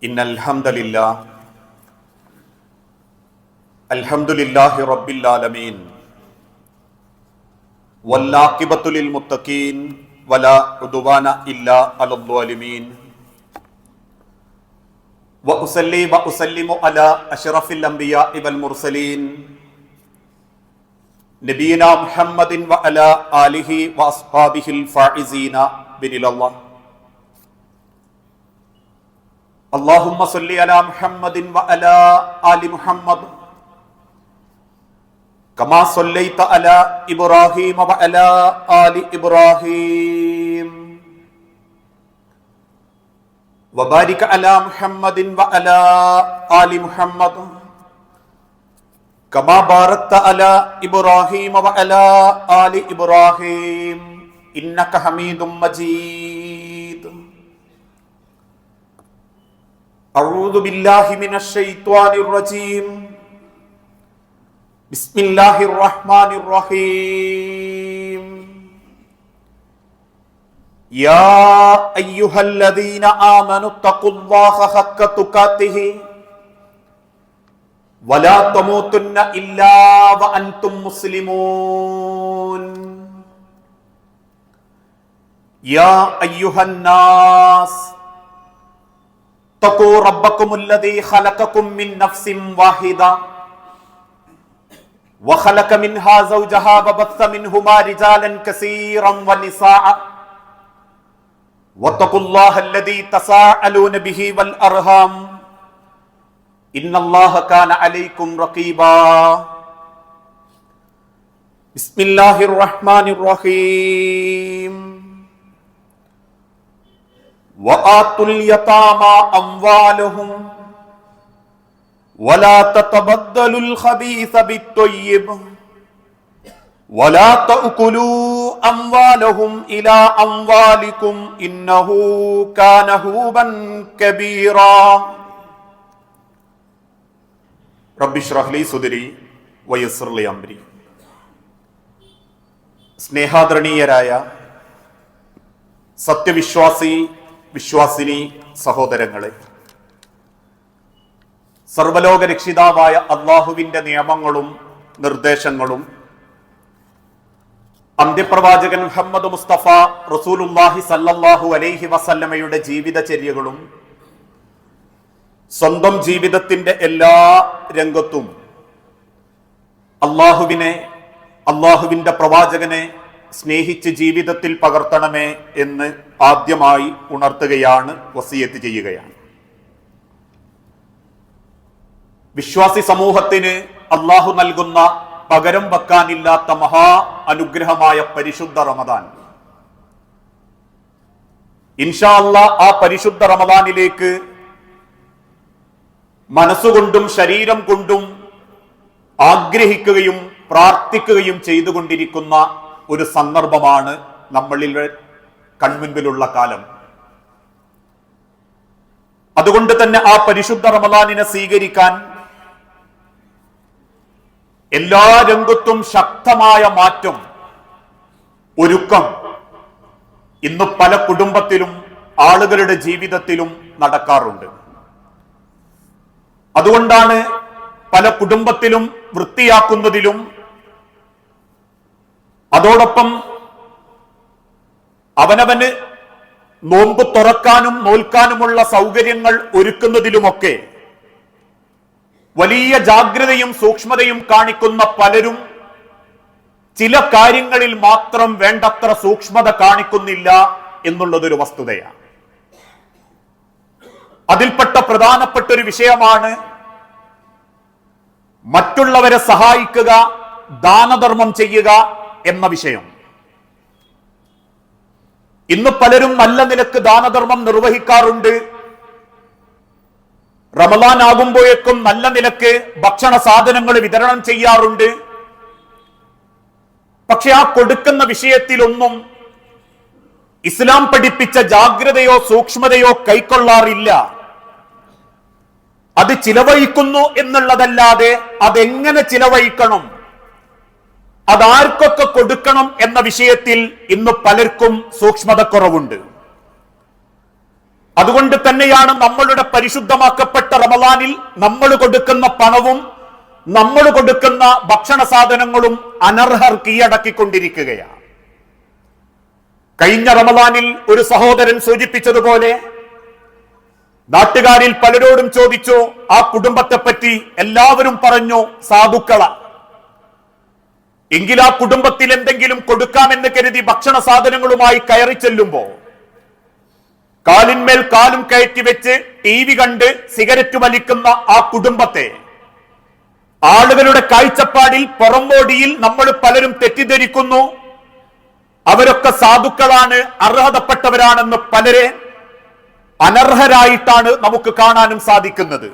ഇന്നൽ അൽഹംദുലില്ലാഹി റബ്ബിൽ ആലമീൻ വല്ലാഖിബത്തു ലിൽ മുത്തഖീൻ വലാ ഉദ്വാന ഇല്ലാ അലൽ ളാലിമീൻ വഉസല്ലി വഉസല്ലിമു അലാ അഷ്റഫിൽ അംബിയാഇ വൽ മുർസലീൻ നബിയിനാ മുഹമ്മദിൻ വഅലാ ആലിഹി വഅസ്ഹാബിഹിൽ ഫായിസീന ബിനിലല്ലാഹ്. اللهم صل على محمد وعلى آل محمد كما صليت على إبراهيم وعلى آل إبراهيم وبارك على محمد وعلى آل محمد كما باركت على إبراهيم وعلى آل إبراهيم إنك حميد مجيد. أعوذ بالله من الشيطان الرجيم. بسم الله الرحمن الرحيم. يا أيها الذين آمنوا اتقوا الله حق تقاته ولا تموتن إلا وأنتم مسلمون. يا أيها الناس اتقوا ربكم الذي خلقكم من نفس واحدة وخلق منها زوجها وبث منهما رجالا كثيرا ونساء واتقوا الله الذي تساءلون به والأرحام إن الله كان عليكم رقيبا. بسم الله الرحمن الرحيم. وآتوا اليتامى أموالهم ولا تتبدلوا الخبيث بالطيب ولا تأكلوا أموالهم إلى أموالكم إنه كان حوبا كبيرا. رب اشرح لي صدري ويسر لي أمري. സ്നേഹാദരണീയരായ വിശ്വാസിനി സഹോദരങ്ങളെ, സർവലോക രക്ഷിതാവായ അള്ളാഹുവിന്റെ നിയമങ്ങളും നിർദ്ദേശങ്ങളും അന്ത്യപ്രവാചകൻ മുഹമ്മദ് മുസ്തഫ റസൂലുള്ളാഹി സല്ലല്ലാഹു അലൈഹി വസല്ലമയുടെ ജീവിതചര്യകളും സ്വന്തം ജീവിതത്തിന്റെ എല്ലാ രംഗത്തും അള്ളാഹുവിന്റെ പ്രവാചകനെ സ്നേഹിച്ച് ജീവിതത്തിൽ പകർത്തണമേ എന്ന് ആദ്യമായി ഉണർത്തുകയാണ്, വസിയത്ത് ചെയ്യുകയാണ്. വിശ്വാസി സമൂഹത്തിന് അള്ളാഹു നൽകുന്ന പകരം വെക്കാനില്ലാത്ത മഹാ അനുഗ്രഹമായ പരിശുദ്ധ റമദാൻ. ഇൻഷാ അല്ലാഹ് ആ പരിശുദ്ധ റമദാനിലേക്ക് മനസ്സുകൊണ്ടും ശരീരം കൊണ്ടും ആഗ്രഹിക്കുകയും പ്രാർത്ഥിക്കുകയും ചെയ്തുകൊണ്ടിരിക്കുന്ന ഒരു സന്ദർഭമാണ് നമ്മളിൽ കൺമുൻപിലുള്ള കാലം. അതുകൊണ്ട് തന്നെ ആ പരിശുദ്ധ റമദാനിനെ സ്വീകരിക്കാൻ എല്ലാ രംഗത്തും ശക്തമായ മാറ്റം, ഒരുക്കം ഇന്ന് പല കുടുംബത്തിലും ആളുകളുടെ ജീവിതത്തിലും നടക്കാറുണ്ട്. അതുകൊണ്ടാണ് പല കുടുംബത്തിലും വൃത്തിയാക്കുന്നതിലും അതോടൊപ്പം അവനവന് നോമ്പ് തുറക്കാനും നോൽക്കാനുമുള്ള സൗകര്യങ്ങൾ ഒരുക്കുന്നതിലുമൊക്കെ വലിയ ജാഗ്രതയും സൂക്ഷ്മതയും കാണിക്കുന്ന പലരും ചില കാര്യങ്ങളിൽ മാത്രം വേണ്ടത്ര സൂക്ഷ്മത കാണിക്കുന്നില്ല എന്നുള്ളതൊരു വസ്തുതയാണ്. അതിൽപ്പെട്ട പ്രധാനപ്പെട്ട ഒരു വിഷയമാണ് മറ്റുള്ളവരെ സഹായിക്കുക, ദാനധർമ്മം ചെയ്യുക എന്ന വിഷയം. ഇന്ന് പലരും നല്ല നിലക്ക് ദാനധർമ്മം നിർവഹിക്കാറുണ്ട്. റമദാൻ ആകുമ്പോഴേക്കും നല്ല നിലക്ക് ഭക്ഷണ സാധനങ്ങൾ വിതരണം ചെയ്യാറുണ്ട്. പക്ഷെ ആ കൊടുക്കുന്ന വിഷയത്തിലൊന്നും ഇസ്ലാം പഠിപ്പിച്ച ജാഗ്രതയോ സൂക്ഷ്മതയോ കൈക്കൊള്ളാറില്ല. അത് ചിലവഴിക്കുന്നു എന്നുള്ളതല്ലാതെ അതെങ്ങനെ ചിലവഴിക്കണം, അതാർക്കൊക്കെ കൊടുക്കണം എന്ന വിഷയത്തിൽ ഇന്ന് പലർക്കും സൂക്ഷ്മതക്കുറവുണ്ട്. അതുകൊണ്ട് തന്നെയാണ് നമ്മളുടെ പരിശുദ്ധമാക്കപ്പെട്ട റമളാനിൽ നമ്മൾ കൊടുക്കുന്ന പണവും നമ്മൾ കൊടുക്കുന്ന ഭക്ഷണ സാധനങ്ങളും അനർഹർ കീഴടക്കിക്കൊണ്ടിരിക്കുകയാണ്. കഴിഞ്ഞ റമളാനിൽ ഒരു സഹോദരൻ സൂചിപ്പിച്ചതുപോലെ നാട്ടുകാരിൽ പലരോടും ചോദിച്ചു, ആ കുടുംബത്തെ പറ്റി എല്ലാവരും പറഞ്ഞു സാധുക്കള. എങ്കിൽ ആ കുടുംബത്തിൽ എന്തെങ്കിലും കൊടുക്കാമെന്ന് കരുതി ഭക്ഷണ സാധനങ്ങളുമായി കയറി ചെല്ലുമ്പോ കാലിന്മേൽ കാലും കയറ്റി വെച്ച് TV കണ്ട് സിഗരറ്റ് വലിക്കുന്ന ആ കുടുംബത്തെ ആളുകളുടെ കാഴ്ചപ്പാടിൽ പുറംമോടിയിൽ നമ്മൾ പലരും തെറ്റിദ്ധരിക്കുന്നു. അവരൊക്കെ സാധുക്കളാണ്, അർഹതപ്പെട്ടവരാണെന്ന് പലരെ അനർഹരായിട്ടാണ് നമുക്ക് കാണാനും സാധിക്കുന്നത്.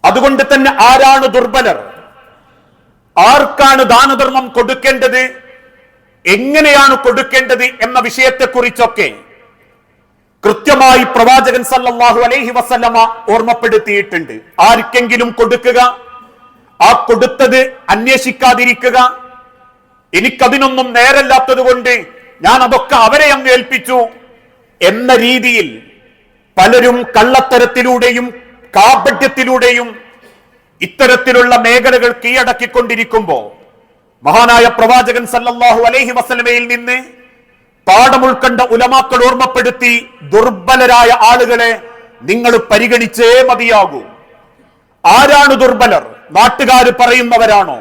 അതുകൊണ്ട് തന്നെ ആരാണ് ദുർബലർ, ആർക്കാണ് ദാനധർമ്മം കൊടുക്കേണ്ടത്, എങ്ങനെയാണ് കൊടുക്കേണ്ടത് എന്ന വിഷയത്തെക്കുറിച്ചൊക്കെ കൃത്യമായി പ്രവാചകൻ സല്ലല്ലാഹു അലൈഹി വസല്ലമ ഓർമ്മപ്പെടുത്തിയിട്ടുണ്ട്. ആർക്കെങ്കിലും കൊടുക്കുക, ആ കൊടുത്തത് അന്വേഷിക്കാതിരിക്കുക, എനിക്കതിനൊന്നും നേരല്ലാത്തത് കൊണ്ട് ഞാൻ അതൊക്കെ അവരെ അങ്ങ് ഏൽപ്പിച്ചു എന്ന രീതിയിൽ പലരും കള്ളത്തരത്തിലൂടെയും കാപട്യത്തിലൂടെയും ഇത്തരത്തിലുള്ള മേഖലകൾ കീഴടക്കിക്കൊണ്ടിരിക്കുമ്പോ മഹാനായ പ്രവാചകൻ സല്ലല്ലാഹു അലൈഹി വസല്ലമയിൽ നിന്ന് പാഠം ഉൾക്കൊണ്ട ഉലമാക്കൾ ഓർമ്മപ്പെടുത്തി, ദുർബലരായ ആളുകളെ നിങ്ങൾ പരിഗണിച്ചേ മതിയാകൂ. ആരാണ് ദുർബലർ? നാട്ടുകാർ പറയുന്നവരാണോ,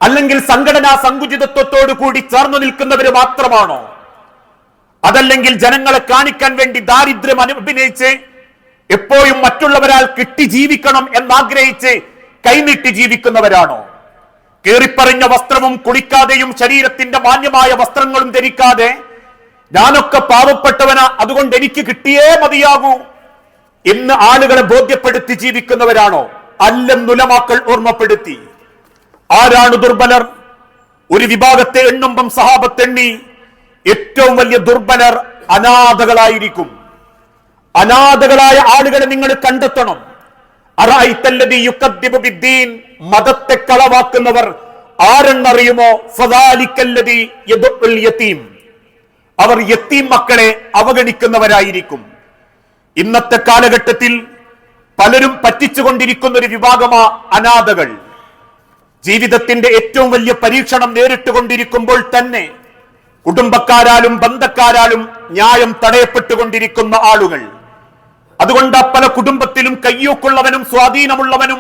അല്ലെങ്കിൽ സംഘടനാ സങ്കുചിതത്വത്തോടു കൂടി ചേർന്നു നിൽക്കുന്നവര് മാത്രമാണോ, അതല്ലെങ്കിൽ ജനങ്ങളെ കാണിക്കാൻ വേണ്ടി ദാരിദ്ര്യം അഭിനയിച്ച് എപ്പോഴും മറ്റുള്ളവരാൽ കിട്ടി ജീവിക്കണം എന്നാഗ്രഹിച്ച് കൈനീട്ടി ജീവിക്കുന്നവരാണോ? കീറിപ്പറിഞ്ഞ വസ്ത്രവും കുളിക്കാതെയും ശരീരത്തിന്റെ മാന്യമായ വസ്ത്രങ്ങളും ധരിക്കാതെ ഞാനൊക്കെ പാവപ്പെട്ടവനാ, അതുകൊണ്ട് എനിക്ക് കിട്ടിയേ മതിയാകൂ എന്ന് ആളുകളെ ബോധ്യപ്പെടുത്തി ജീവിക്കുന്നവരാണോ? അല്ലെന്നുലമാക്കൾ ഓർമ്മപ്പെടുത്തി. ആരാണ് ദുർബലർ? ഒരു വിഭാഗത്തെ എണ്ണുമ്പം സഹാബത്ത് എണ്ണി ഏറ്റവും വലിയ ദുർബലർ അനാഥകളായിരിക്കും. അനാഥകളായ ആളുകളെ നിങ്ങൾ കണ്ടെത്തണം. അറഅയ്തല്ലദീ യുകദ്ദിബു ബിദ്ദീൻ, മതത്തെ കളവാക്കുന്നവർ ആരെന്നറിയുമോ? ഫദാലിക്കല്ലദീ യദുൽ യതീം, അവർ യതീം മക്കളെ അവഗണിക്കുന്നവരായിരിക്കും. ഇന്നത്തെ കാലഘട്ടത്തിൽ പലരും പറ്റിച്ചുകൊണ്ടിരിക്കുന്ന ഒരു വിഭാഗമാ അനാഥകൾ. ജീവിതത്തിന്റെ ഏറ്റവും വലിയ പരീക്ഷണം നേരിട്ടുകൊണ്ടിരിക്കുമ്പോൾ തന്നെ കുടുംബക്കാരാലും ബന്ധക്കാരാലും ന്യായം തടയപ്പെട്ടുകൊണ്ടിരിക്കുന്ന ആളുകൾ. അതുകൊണ്ട് പല കുടുംബത്തിലും കയ്യൂക്കുള്ളവനും സ്വാധീനമുള്ളവനും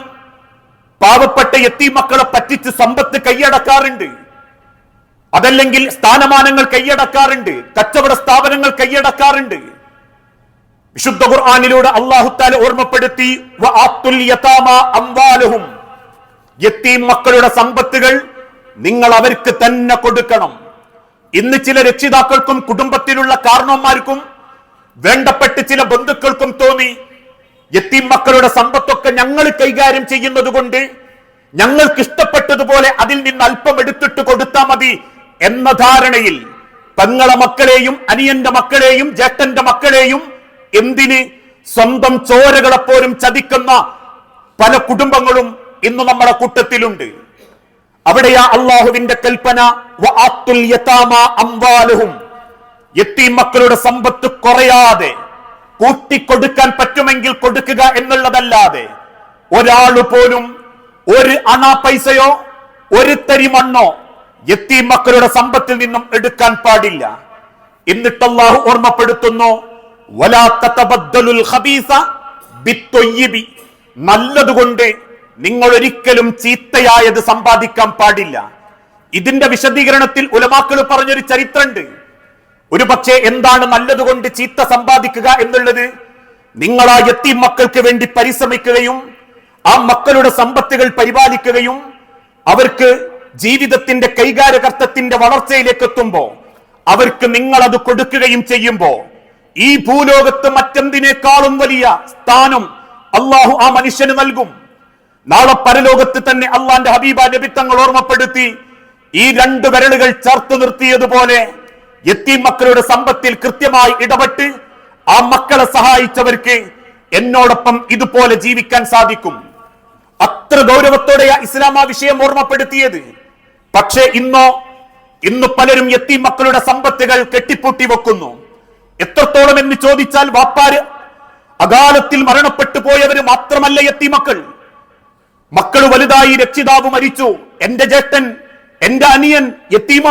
പാവപ്പെട്ട യതീം മക്കളെ പറ്റിച്ച് സമ്പത്ത് കൈയടക്കാറുണ്ട്, അതല്ലെങ്കിൽ സ്ഥാനമാനങ്ങൾ കൈയടക്കാറുണ്ട്, കച്ചവട സ്ഥാപനങ്ങൾ കൈയടക്കാറുണ്ട്. വിശുദ്ധ ഖുർആനിലൂടെ അല്ലാഹു തആല ഓർമ്മപ്പെടുത്തി, വആത്തുൽ യതാമ അംവാലഹും, യതീം മക്കളുടെ സമ്പത്തുകൾ നിങ്ങൾ അവർക്ക് തന്നെ കൊടുക്കണം. ഇന്ന് ചില രക്ഷിതാക്കൾക്കും കുടുംബത്തിലുള്ള കാരണവന്മാർക്കും വേണ്ടപ്പെട്ട് ചില ബന്ധുക്കൾക്കും തോന്നി, യതീം മക്കളുടെ സമ്പത്തൊക്കെ ഞങ്ങൾ കൈകാര്യം ചെയ്യുന്നത് കൊണ്ട് ഞങ്ങൾക്ക് ഇഷ്ടപ്പെട്ടതുപോലെ അതിൽ നിന്ന് അല്പം എടുത്തിട്ട് കൊടുത്താൽ മതി എന്ന ധാരണയിൽ പെങ്ങളെ മക്കളെയും അനിയന്റെ മക്കളെയും ജ്യേഷ്ഠന്റെ മക്കളെയും എന്തിന് സ്വന്തം ചോരകളെപ്പോലും ചതിക്കുന്ന പല കുടുംബങ്ങളും ഇന്ന് നമ്മുടെ കൂട്ടത്തിലുണ്ട്. അവിടെയാ അള്ളാഹുവിന്റെ കൽപ്പന, വആത്തുൽ യതാമ അംവാലഹും, യതീം മക്കളുടെ സമ്പത്ത് കുറയാതെ കൂട്ടിക്കൊടുക്കാൻ പറ്റുമെങ്കിൽ കൊടുക്കുക എന്നുള്ളതല്ലാതെ ഒരാള് പോലും ഒരു അണ പൈസയോ ഒരു തരി മണ്ണോ യതീം മക്കളുടെ സമ്പത്തിൽ നിന്നും എടുക്കാൻ പാടില്ല. എന്നിട്ട് അല്ലാഹു ഓർമ്മപ്പെടുത്തുന്നു, വലാ തതബദ്ദലുൽ ഖബീസ ബിത്തൊയ്യിബി, നല്ലതുകൊണ്ട് നിങ്ങൾ ഒരിക്കലും ചീത്തയായത് സമ്പാദിക്കാൻ പാടില്ല. ഇതിന്റെ വിശദീകരണത്തിൽ ഉലമാക്കൾ പറഞ്ഞൊരു ചരിത്രമുണ്ട്. ഒരു പക്ഷേ എന്താണ് നല്ലതുകൊണ്ട് ചീത്ത സമ്പാദിക്കുക എന്നുള്ളത്? നിങ്ങൾ ആ യതീം മക്കൾക്ക് വേണ്ടി പരിശ്രമിക്കുകയും ആ മക്കളുടെ സമ്പത്തുകൾ പരിപാലിക്കുകയും അവർക്ക് ജീവിതത്തിന്റെ കൈകാര്യകർത്തത്തിന്റെ വളർച്ചയിലേക്ക് എത്തുമ്പോ അവർക്ക് നിങ്ങൾ അത് കൊടുക്കുകയും ചെയ്യുമ്പോ ഈ ഭൂലോകത്ത് മറ്റെന്തിനേക്കാളും വലിയ സ്ഥാനം അള്ളാഹു ആ മനുഷ്യന് നൽകും. നാളെ പരലോകത്ത് തന്നെ അള്ളാന്റെ ഹബീബ നബി തങ്ങൾ ഓർമ്മപ്പെടുത്തി, ഈ രണ്ട് വിരലുകൾ ചേർത്ത് നിർത്തിയതുപോലെ യതീം മക്കളുടെ സമ്പത്തിൽ കൃത്യമായി ഇടപെട്ട് ആ മക്കളെ സഹായിച്ചവർക്ക് എന്നോടൊപ്പം ഇതുപോലെ ജീവിക്കാൻ സാധിക്കും. അത്ര ഗൗരവത്തോടെ ഇസ്ലാം ആ വിഷയം ഓർമ്മപ്പെടുത്തിയത്. പക്ഷേ ഇന്ന് പലരും യതീം മക്കളുടെ സമ്പത്തുകൾ കെട്ടിപ്പൂട്ടി വെക്കുന്നു. എത്രത്തോളം എന്ന് ചോദിച്ചാൽ വാപ്പാര് അകാലത്തിൽ മരണപ്പെട്ടു പോയവര് മാത്രമല്ല യത്തീമക്കൾ. മക്കൾ വലുതായി, രക്ഷിതാവ് മരിച്ചു, എന്റെ ജ്യേഷ്ഠൻ, എന്റെ അനിയൻ യത്തീമ.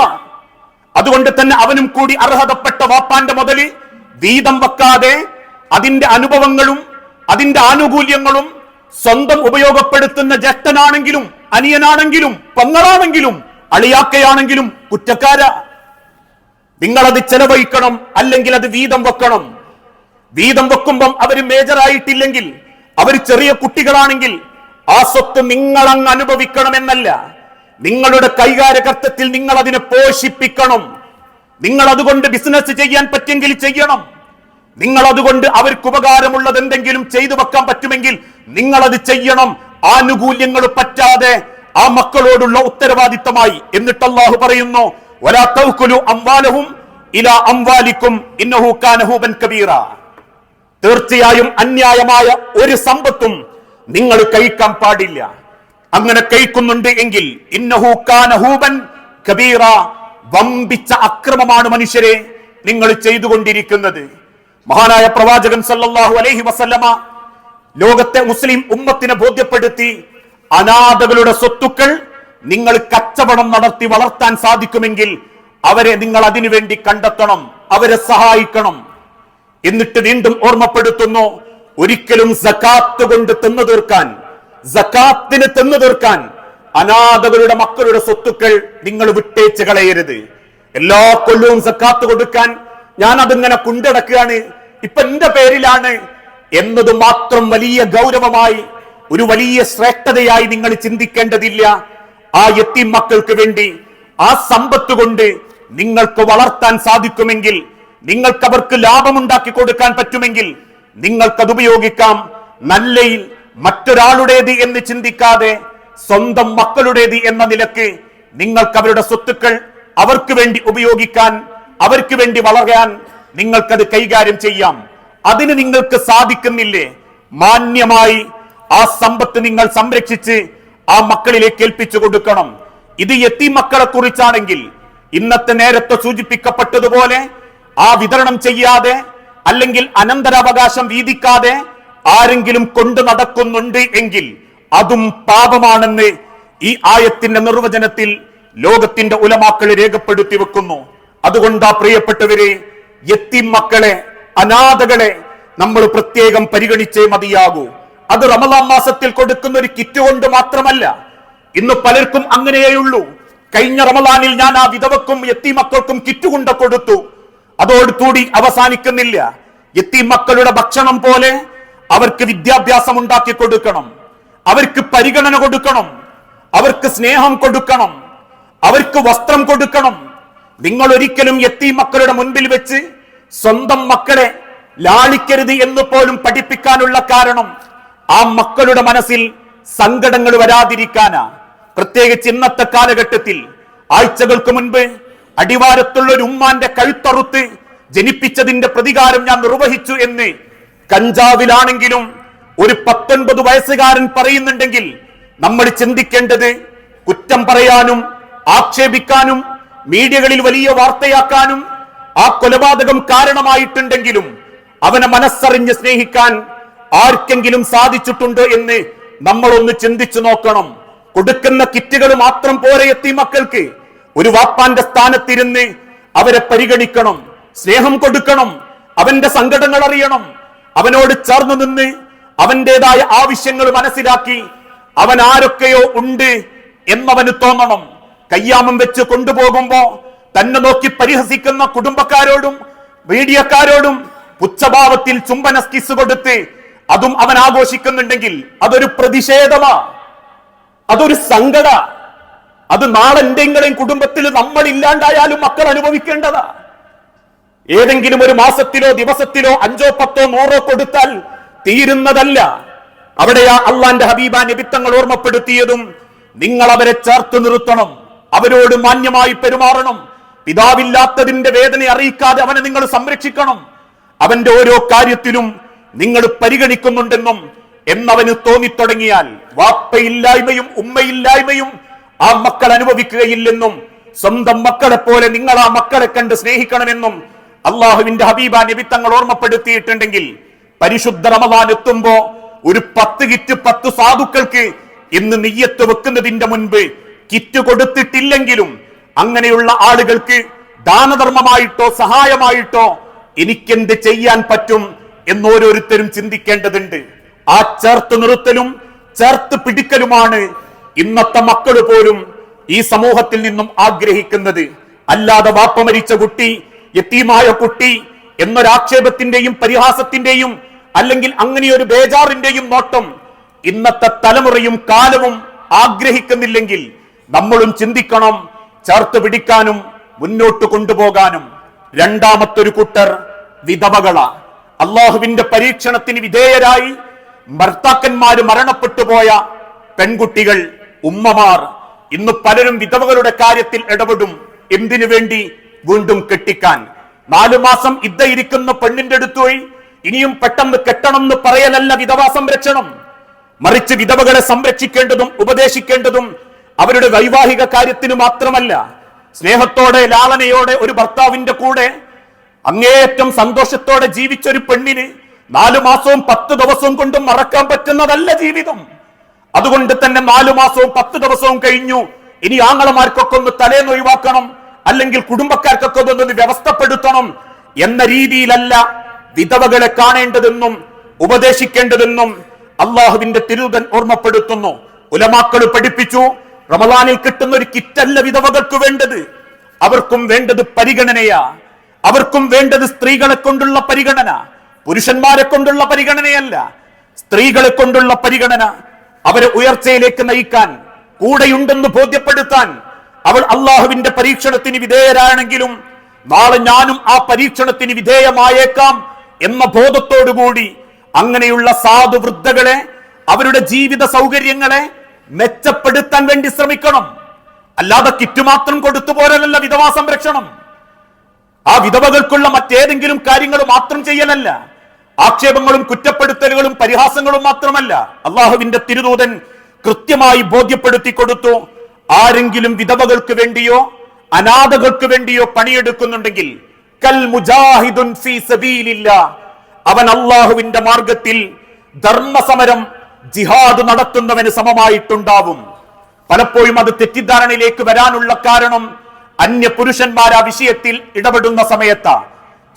അതുകൊണ്ട് തന്നെ അവനും കൂടി അർഹതപ്പെട്ട വാപ്പാന്റെ മുതല് വീതം വെക്കാതെ അതിന്റെ അനുഭവങ്ങളും അതിന്റെ ആനുകൂല്യങ്ങളും സ്വന്തം ഉപയോഗപ്പെടുത്തുന്ന ജ്യേഷ്ഠനാണെങ്കിലും അനിയനാണെങ്കിലും പെങ്ങളാണെങ്കിലും അളിയാക്കയാണെങ്കിലും കുറ്റക്കാര. നിങ്ങളത് ചെലവഴിക്കണം, അല്ലെങ്കിൽ അത് വീതം വെക്കണം. വീതം വെക്കുമ്പം അവര് മേജറായിട്ടില്ലെങ്കിൽ, അവർ ചെറിയ കുട്ടികളാണെങ്കിൽ ആ സ്വത്ത് നിങ്ങളങ്ങ് അനുഭവിക്കണമെന്നല്ല, നിങ്ങളുടെ കൈകാര്യകർത്തത്തിൽ നിങ്ങൾ അതിനെ പോഷിപ്പിക്കണം. നിങ്ങൾ അതുകൊണ്ട് ബിസിനസ് ചെയ്യാൻ പറ്റുമെങ്കിൽ ചെയ്യണം. നിങ്ങൾ അതുകൊണ്ട് അവർക്ക് ഉപകാരമുള്ളത് എന്തെങ്കിലും ചെയ്തു വെക്കാൻ പറ്റുമെങ്കിൽ നിങ്ങൾ അത് ചെയ്യണം. ആനുകൂല്യങ്ങൾ പറ്റാതെ ആ മക്കളോടുള്ള ഉത്തരവാദിത്തമായി. എന്നിട്ട് അല്ലാഹു പറയുന്നു, വലാ തൗകുലു അംവാലഹും ഇലാ അംവാലിക്കും ഇന്നഹു കാന ഹൂബൻ കബീറ. തീർച്ചയായും അന്യായമായ ഒരു സമ്പത്തും നിങ്ങൾ കഴിക്കാൻ പാടില്ല. അങ്ങനെ കഴിക്കുന്നുണ്ട് എങ്കിൽ ഇന്നഹു കാന ഹൂബൻ കബീറ, വമ്പിച്ച അക്രമമാണ് മനുഷ്യരെ നിങ്ങൾ ചെയ്തുകൊണ്ടിരിക്കുന്നത്. മഹാനായ പ്രവാചകൻ സല്ലല്ലാഹു അലൈഹി വസല്ലമ ലോകത്തെ മുസ്ലിം ഉമ്മത്തിനെ ബോധ്യപ്പെടുത്തി, അനാഥകളുടെ സ്വത്തുക്കൾ നിങ്ങൾ കച്ചവടം നടത്തി വളർത്താൻ സാധിക്കുമെങ്കിൽ അവരെ നിങ്ങൾ അതിനുവേണ്ടി കണ്ടെത്തണം, അവരെ സഹായിക്കണം. എന്നിട്ട് വീണ്ടും ഓർമ്മപ്പെടുത്തുന്നു, ഒരിക്കലും സകാത്ത് കൊണ്ട് തിന്നു തീർക്കാൻ, സകാത്തിന് തിന്നു തീർക്കാൻ അനാഥകളുടെ മക്കളുടെ സ്വത്തുക്കൾ നിങ്ങൾ വിട്ടേച്ച് കളയരുത്. എല്ലാ കൊല്ലവും സകാത്ത് കൊടുക്കാൻ ഞാൻ അതിങ്ങനെ കൊണ്ടിടക്കുകയാണ്, ഇപ്പൊ എന്റെ പേരിലാണ് എന്നത് മാത്രം വലിയ ഗൗരവമായി, ഒരു വലിയ ശ്രേഷ്ഠതയായി നിങ്ങൾ ചിന്തിക്കേണ്ടതില്ല. ആ യത്തീം മക്കൾക്ക് വേണ്ടി ആ സമ്പത്ത് കൊണ്ട് നിങ്ങൾക്ക് വളർത്താൻ സാധിക്കുമെങ്കിൽ, നിങ്ങൾക്ക് അവർക്ക് ലാഭമുണ്ടാക്കി കൊടുക്കാൻ പറ്റുമെങ്കിൽ നിങ്ങൾക്കത് ഉപയോഗിക്കാം. നല്ലയിൽ മറ്റൊരാളുടേത് എന്ന് ചിന്തിക്കാതെ സ്വന്തം മക്കളുടേത് എന്ന നിലക്ക് നിങ്ങൾക്ക് അവരുടെ സ്വത്തുക്കൾ അവർക്ക് വേണ്ടി ഉപയോഗിക്കാൻ, അവർക്ക് വേണ്ടി വളരാൻ നിങ്ങൾക്കത് കൈകാര്യം ചെയ്യാം. അതിന് നിങ്ങൾക്ക് സാധിക്കുന്നില്ലേ, മാന്യമായി ആ സമ്പത്ത് നിങ്ങൾ സംരക്ഷിച്ച് ആ മക്കളിലേക്ക് ഏൽപ്പിച്ചു കൊടുക്കണം. ഇത് യത്തീം മക്കളെ കുറിച്ചാണെങ്കിൽ ഇന്നത്തെ നേരത്തെ സൂചിപ്പിക്കപ്പെട്ടതുപോലെ ആ വിതരണം ചെയ്യാതെ അല്ലെങ്കിൽ അനന്തരാവകാശം വീതിക്കാതെ ആരെങ്കിലും കൊണ്ടു നടക്കുന്നുണ്ട് എങ്കിൽ അതും പാപമാണെന്ന് ഈ ആയത്തിന്റെ നിർവചനത്തിൽ ലോകത്തിന്റെ ഉലമാക്കൾ രേഖപ്പെടുത്തി വെക്കുന്നു. അതുകൊണ്ടാ പ്രിയപ്പെട്ടവരെ, യത്തീം മക്കളെ, അനാഥകളെ നമ്മൾ പ്രത്യേകം പരിഗണിച്ചേ മതിയാകൂ. അത് റമദാൻ മാസത്തിൽ കൊടുക്കുന്ന ഒരു കിറ്റ് കൊണ്ട് മാത്രമല്ല. ഇന്ന് പലർക്കും അങ്ങനെയുള്ളൂ. കഴിഞ്ഞ റമദാനിൽ ഞാൻ ആ വിധവക്കും യത്തീം മക്കൾക്കും കിറ്റ് കൊണ്ട് കൊടുത്തു, അതോടുകൂടി അവസാനിക്കുന്നില്ല. യത്തീം മക്കളുടെ ഭക്ഷണം പോലെ അവർക്ക് വിദ്യാഭ്യാസം ഉണ്ടാക്കി കൊടുക്കണം, അവർക്ക് പരിഗണന കൊടുക്കണം, അവർക്ക് സ്നേഹം കൊടുക്കണം, അവർക്ക് വസ്ത്രം കൊടുക്കണം. നിങ്ങൾ ഒരിക്കലും യത്തീം മക്കളുടെ മുൻപിൽ വെച്ച് സ്വന്തം മക്കളെ ലാളിക്കരുത് എന്ന് പോലും പഠിപ്പിക്കാനുള്ള കാരണം ആ മക്കളുടെ മനസ്സിൽ സങ്കടങ്ങൾ വരാതിരിക്കാനാ. പ്രത്യേകിച്ച് ഇന്നത്തെ കാലഘട്ടത്തിൽ ആഴ്ചകൾക്ക് മുൻപ് അടിവാരത്തുള്ള ഒരു ഉമ്മാന്റെ കഴുത്തറുത്ത് ജനിപ്പിച്ചതിന്റെ പ്രതികാരം ഞാൻ നിർവഹിച്ചു എന്ന് കഞ്ചാവിലാണെങ്കിലും ഒരു 19 വയസ്സുകാരൻ പറയുന്നുണ്ടെങ്കിൽ നമ്മൾ ചിന്തിക്കേണ്ടത്, കുറ്റം പറയാനും ആക്ഷേപിക്കാനും മീഡിയകളിൽ വലിയ വാർത്തയാക്കാനും ആ കൊലപാതകം കാരണമായിട്ടുണ്ടെങ്കിലും അവനെ മനസ്സറിഞ്ഞ് സ്നേഹിക്കാൻ ആർക്കെങ്കിലും സാധിച്ചിട്ടുണ്ടോ എന്ന് നമ്മളൊന്ന് ചിന്തിച്ചു നോക്കണം. കൊടുക്കുന്ന കിറ്റുകൾ മാത്രം പോരെ യത്തീം മക്കൾക്ക്. ഒരു വാപ്പാന്റെ സ്ഥാനത്തിരുന്ന് അവരെ പരിഗണിക്കണം, സ്നേഹം കൊടുക്കണം, അവന്റെ സങ്കടങ്ങൾ അറിയണം, അവനോട് ചേർന്ന് നിന്ന് അവന്റേതായ ആവശ്യങ്ങൾ മനസ്സിലാക്കി അവൻ ആരൊക്കെയോ ഉണ്ട് എന്നവന് തോന്നണം. കയ്യാമം വെച്ച് കൊണ്ടുപോകുമ്പോ തന്നെ നോക്കി പരിഹസിക്കുന്ന കുടുംബക്കാരോടും മീഡിയക്കാരോടും പുച്ഛഭാവത്തിൽ ചുംബന കിസ് കൊടുത്ത് അതും അവൻ ആഘോഷിക്കുന്നുണ്ടെങ്കിൽ അതൊരു പ്രതിഷേധമാ, അതൊരു സങ്കട. അത് നാളെ എന്തെങ്കിലും കുടുംബത്തിൽ നമ്മൾ ഇല്ലാണ്ടായാലും മക്കൾ അനുഭവിക്കേണ്ടതാ. ഏതെങ്കിലും ഒരു മാസത്തിലോ ദിവസത്തിലോ 5, 10, 100 കൊടുത്താൽ തീരുന്നതല്ല. അവിടെയാ അള്ളാന്റെ ഹബീബാ നബി തങ്ങൾ ഓർമ്മപ്പെടുത്തിയതും, നിങ്ങൾ അവരെ ചേർത്ത് നിർത്തണം, അവരോട് മാന്യമായി പെരുമാറണം, പിതാവില്ലാത്തതിന്റെ വേദന അറിയിക്കാതെ അവനെ നിങ്ങൾ സംരക്ഷിക്കണം, അവന്റെ ഓരോ കാര്യത്തിലും നിങ്ങൾ പരിഗണിക്കുന്നുണ്ടെന്നും എന്നവന് തോന്നിത്തുടങ്ങിയാൽ വാപ്പയില്ലായ്മയും ഉമ്മയില്ലായ്മയും ആ മക്കൾ അനുഭവിക്കുകയില്ലെന്നും സ്വന്തം മക്കളെ പോലെ നിങ്ങൾ ആ മക്കളെ കണ്ട് സ്നേഹിക്കണമെന്നും അള്ളാഹുവിന്റെ ഹബീബ നബി തങ്ങൾ ഓർമ്മപ്പെടുത്തിയിട്ടുണ്ടെങ്കിൽ പരിശുദ്ധ റമദാൻ എത്തുമ്പോ ഒരു 10 കിറ്റ് 10 സാധുക്കൾക്ക് ഇന്ന് നിയ്യത്ത് വെക്കുന്നതിന്റെ മുൻപ് കിറ്റ് കൊടുത്തിട്ടില്ലെങ്കിലും അങ്ങനെയുള്ള ആളുകൾക്ക് ദാനധർമ്മമായിട്ടോ സഹായമായിട്ടോ എനിക്കെന്ത് ചെയ്യാൻ പറ്റും എന്നോരോരുത്തരും ചിന്തിക്കേണ്ടതുണ്ട്. ആ ചേർത്ത് നിർത്തലും ചേർത്ത് പിടിക്കലുമാണ് ഇന്നത്തെ മക്കള് പോലും ഈ സമൂഹത്തിൽ നിന്നും ആഗ്രഹിക്കുന്നത്. അല്ലാതെ വാപ്പ മരിച്ച കുട്ടി, യതീമായ കുട്ടി എന്നൊരാക്ഷേപത്തിന്റെയും പരിഹാസത്തിന്റെയും അല്ലെങ്കിൽ അങ്ങനെയൊരു ബേജാറിന്റെയും നോട്ടം ഇന്നത്തെ തലമുറയും കാലവും ആഗ്രഹിക്കുന്നില്ലെങ്കിൽ നമ്മളും ചിന്തിക്കണം ചേർത്ത് പിടിക്കാനും മുന്നോട്ട് കൊണ്ടുപോകാനും. രണ്ടാമത്തൊരു കൂട്ടർ വിധവകള. അള്ളാഹുവിന്റെ പരീക്ഷണത്തിന് വിധേയരായി ഭർത്താക്കന്മാര് മരണപ്പെട്ടു പോയ പെൺകുട്ടികൾ, ഉമ്മമാർ. ഇന്ന് പലരും വിധവകളുടെ കാര്യത്തിൽ ഇടപെടും. എന്തിനു വേണ്ടി? വീണ്ടും കെട്ടിക്കാൻ. 4 മാസം ഇരിക്കുന്ന പെണ്ണിന്റെ അടുത്ത് പോയി ഇനിയും പെട്ടെന്ന് കെട്ടണം എന്ന് പറയലല്ല വിധവാ സംരക്ഷണം. മറിച്ച് വിധവകളെ സംരക്ഷിക്കേണ്ടതും ഉപദേശിക്കേണ്ടതും അവരുടെ വൈവാഹിക കാര്യത്തിന് മാത്രമല്ല, സ്നേഹത്തോടെ ലാളനയോടെ ഒരു ഭർത്താവിന്റെ കൂടെ അങ്ങേയറ്റം സന്തോഷത്തോടെ ജീവിച്ചൊരു പെണ്ണിന് 4 മാസവും 10 ദിവസവും കൊണ്ടും മറക്കാൻ പറ്റുന്നതല്ല ജീവിതം. അതുകൊണ്ട് തന്നെ 4 മാസവും 10 ദിവസവും കഴിഞ്ഞു, ഇനി ആങ്ങളമാർക്കൊക്കെ ഒന്ന് തലേന്ന് ഒഴിവാക്കണം, അല്ലെങ്കിൽ കുടുംബക്കാർക്കൊക്കെ ഒന്ന് വ്യവസ്ഥപ്പെടുത്തണം എന്ന രീതിയിലല്ല വിധവകളെ കാണേണ്ടതെന്നും ഉപദേശിക്കേണ്ടതെന്നും അള്ളാഹുവിന്റെ തിരുദൻ ഓർമ്മപ്പെടുത്തുന്നു. ഉലമാക്കൾ പഠിപ്പിച്ചു, റമദാനിൽ കിട്ടുന്ന ഒരു കിറ്റല്ല വിധവകൾക്ക് വേണ്ടത്. അവർക്കും വേണ്ടത് പരിഗണനയാ. അവർക്കും വേണ്ടത് സ്ത്രീകളെ കൊണ്ടുള്ള പരിഗണന, പുരുഷന്മാരെ കൊണ്ടുള്ള പരിഗണനയല്ല. സ്ത്രീകളെ കൊണ്ടുള്ള പരിഗണന, അവരെ ഉയർച്ചയിലേക്ക് നയിക്കാൻ, കൂടെയുണ്ടെന്ന് ബോധ്യപ്പെടുത്താൻ. അവൾ അള്ളാഹുവിന്റെ പരീക്ഷണത്തിന് വിധേയരാണെങ്കിലും നാളെ ഞാനും ആ പരീക്ഷണത്തിന് വിധേയമായേക്കാം എന്ന ബോധത്തോടുകൂടി അങ്ങനെയുള്ള സാധു വൃദ്ധകളെ, അവരുടെ ജീവിത സൗകര്യങ്ങളെ മെച്ചപ്പെടുത്താൻ വേണ്ടി ശ്രമിക്കണം. അല്ലാതെ കിറ്റ് മാത്രം കൊടുത്തു പോരലല്ല വിധവാ സംരക്ഷണം. ആ വിധവകൾക്കുള്ള മറ്റേതെങ്കിലും കാര്യങ്ങൾ മാത്രം ചെയ്യലല്ല. ആക്ഷേപങ്ങളും കുറ്റപ്പെടുത്തലുകളും പരിഹാസങ്ങളും മാത്രമല്ല. അള്ളാഹുവിന്റെ തിരുദൂതൻ കൃത്യമായി ബോധ്യപ്പെടുത്തി കൊടുത്തു, ആരെങ്കിലും വിധവകൾക്ക് വേണ്ടിയോ അനാഥകൾക്ക് വേണ്ടിയോ പണിയെടുക്കുന്നുണ്ടെങ്കിൽ കൽ മുജാഹിദുൻ ഫീ സബീലില്ലാ, അവൻ അള്ളാഹുവിന്റെ മാർഗത്തിൽ ധർമ്മസമരം ജിഹാദ് നടത്തുന്നവന് സമമായിട്ടുണ്ടാവും. പലപ്പോഴും അത് തെറ്റിദ്ധാരണയിലേക്ക് വരാനുള്ള കാരണം അന്യ പുരുഷന്മാർ ആ വിഷയത്തിൽ ഇടപെടുന്ന സമയത്ത്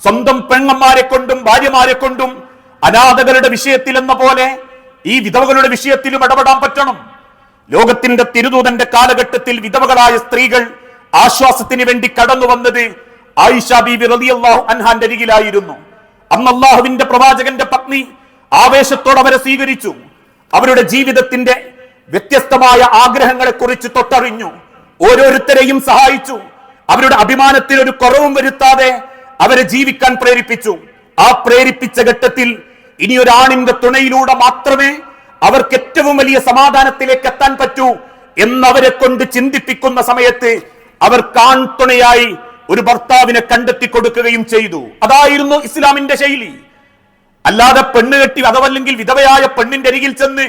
സ്വന്തം പെങ്ങന്മാരെ കൊണ്ടും ഭാര്യമാരെ കൊണ്ടും അനാഥകളുടെ വിഷയത്തിൽ എന്ന പോലെ ഈ വിധവകളുടെ വിഷയത്തിലും ഇടപെടാൻ പറ്റണം. ലോകത്തിന്റെ തിരുദൂതന്റെ കാലഘട്ടത്തിൽ വിധവകളായ സ്ത്രീകൾ ആശ്വാസത്തിന് വേണ്ടി കടന്നു വന്നത് ആയിഷ ബീബി റളിയല്ലാഹു അൻഹാന്റെ അരികിലായിരുന്നു. അന്ന് അല്ലാഹുവിന്റെ പ്രവാചകന്റെ പത്നി ആവേശത്തോടെ അവരെ സ്വീകരിച്ചു. അവരുടെ ജീവിതത്തിന്റെ വ്യത്യസ്തമായ ആഗ്രഹങ്ങളെ കുറിച്ച് തൊട്ടറിഞ്ഞു. ഓരോരുത്തരെയും സഹായിച്ചു. അവരുടെ അഭിമാനത്തിൽ ഒരു കുറവും വരുത്താതെ അവരെ ജീവിക്കാൻ പ്രേരിപ്പിച്ചു. ആ പ്രേരിപ്പിച്ച ഘട്ടത്തിൽ ഇനിയൊരാണിന്റെ തുണയിലൂടെ മാത്രമേ അവർക്ക് ഏറ്റവും വലിയ സമാധാനത്തിലേക്ക് എത്താൻ പറ്റൂ എന്നവരെ കൊണ്ട് ചിന്തിപ്പിക്കുന്ന സമയത്ത് അവർ കാൺതുണയായി ഒരു ഭർത്താവിനെ കണ്ടെത്തി കൊടുക്കുകയും ചെയ്തു. അതായിരുന്നു ഇസ്ലാമിന്റെ ശൈലി. അല്ലാതെ പെണ്ണ് കെട്ടി അതവല്ലെങ്കിൽ വിധവയായ പെണ്ണിന്റെ അരികിൽ ചെന്ന്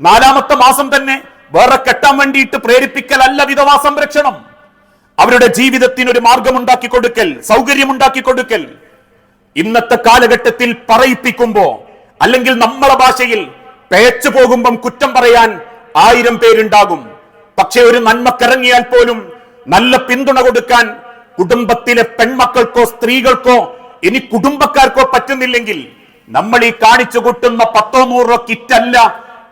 4ാമത്തെ മാസം തന്നെ വേറെ കെട്ടാൻ വേണ്ടിയിട്ട് പ്രേരിപ്പിക്കലല്ല വിധവാ സംരക്ഷണം. അവരുടെ ജീവിതത്തിന് ഒരു മാർഗമുണ്ടാക്കി കൊടുക്കൽ, സൗകര്യമുണ്ടാക്കി കൊടുക്കൽ. ഇന്നത്തെ കാലഘട്ടത്തിൽ പറയിപ്പിക്കുമ്പോ അല്ലെങ്കിൽ നമ്മളെ ഭാഷയിൽ പേച്ചു പോകുമ്പം കുറ്റം പറയാൻ 1000 പേരുണ്ടാകും. പക്ഷെ ഒരു നന്മക്കിറങ്ങിയാൽ പോലും നല്ല പിന്തുണ കൊടുക്കാൻ കുടുംബത്തിലെ പെൺമക്കൾക്കോ സ്ത്രീകൾക്കോ ഇനി കുടുംബക്കാർക്കോ പറ്റുന്നില്ലെങ്കിൽ നമ്മൾ ഈ കാണിച്ചു കൂട്ടുന്ന 10-100 കിറ്റല്ല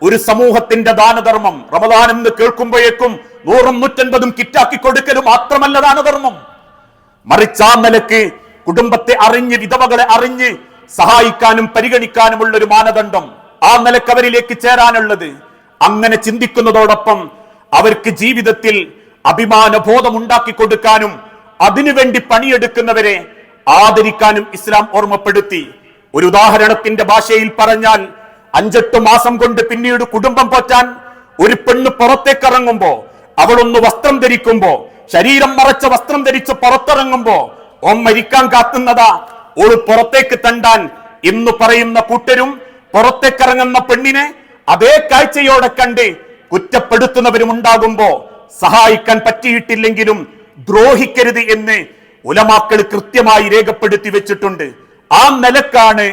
ഒരു സമൂഹത്തിന്റെ ദാനധർമ്മം. റമദാൻ എന്ന് കേൾക്കുമ്പോഴേക്കും 100-150 കിറ്റാക്കി കൊടുക്കലും മാത്രമല്ല ദാനധർമ്മം. മറിച്ച് ആ നിലക്ക് കുടുംബത്തെ അറിഞ്ഞ് വിധവകളെ അറിഞ്ഞ് സഹായിക്കാനും പരിഗണിക്കാനുമുള്ള ഒരു മാനദണ്ഡം, ആ നിലക്ക് അവരിലേക്ക് ചേരാനുള്ളത്. അങ്ങനെ ചിന്തിക്കുന്നതോടൊപ്പം അവർക്ക് ജീവിതത്തിൽ അഭിമാനബോധം ഉണ്ടാക്കി കൊടുക്കാനും അതിനുവേണ്ടി പണിയെടുക്കുന്നവരെ ആദരിക്കാനും ഇസ്ലാം ഓർമ്മപ്പെടുത്തി. ഒരു ഉദാഹരണത്തിന്റെ ഭാഷയിൽ പറഞ്ഞാൽ 5-8 മാസം കൊണ്ട് പിന്നീട് കുടുംബം പോറ്റാൻ ഒരു പെണ്ണ് പുറത്തേക്കിറങ്ങുമ്പോ, അവളൊന്ന് വസ്ത്രം ധരിക്കുമ്പോ, ശരീരം മറച്ച വസ്ത്രം ധരിച്ച് പുറത്തിറങ്ങുമ്പോ ഓൻ മരിക്കാൻ കാത്തുന്നതാ ഓൾ പുറത്തേക്ക് തണ്ടാൻ എന്ന് പറയുന്ന കൂട്ടരും പുറത്തേക്കിറങ്ങുന്ന പെണ്ണിനെ അതേ കാഴ്ചയോടെ കണ്ട് കുറ്റപ്പെടുത്തുന്നവരും ഉണ്ടാകുമ്പോ സഹായിക്കാൻ പറ്റിയിട്ടില്ലെങ്കിലും ദ്രോഹിക്കരുത് എന്ന് ഉലമാക്കൾ കൃത്യമായി രേഖപ്പെടുത്തി വെച്ചിട്ടുണ്ട്. ആ നിലക്കാണ്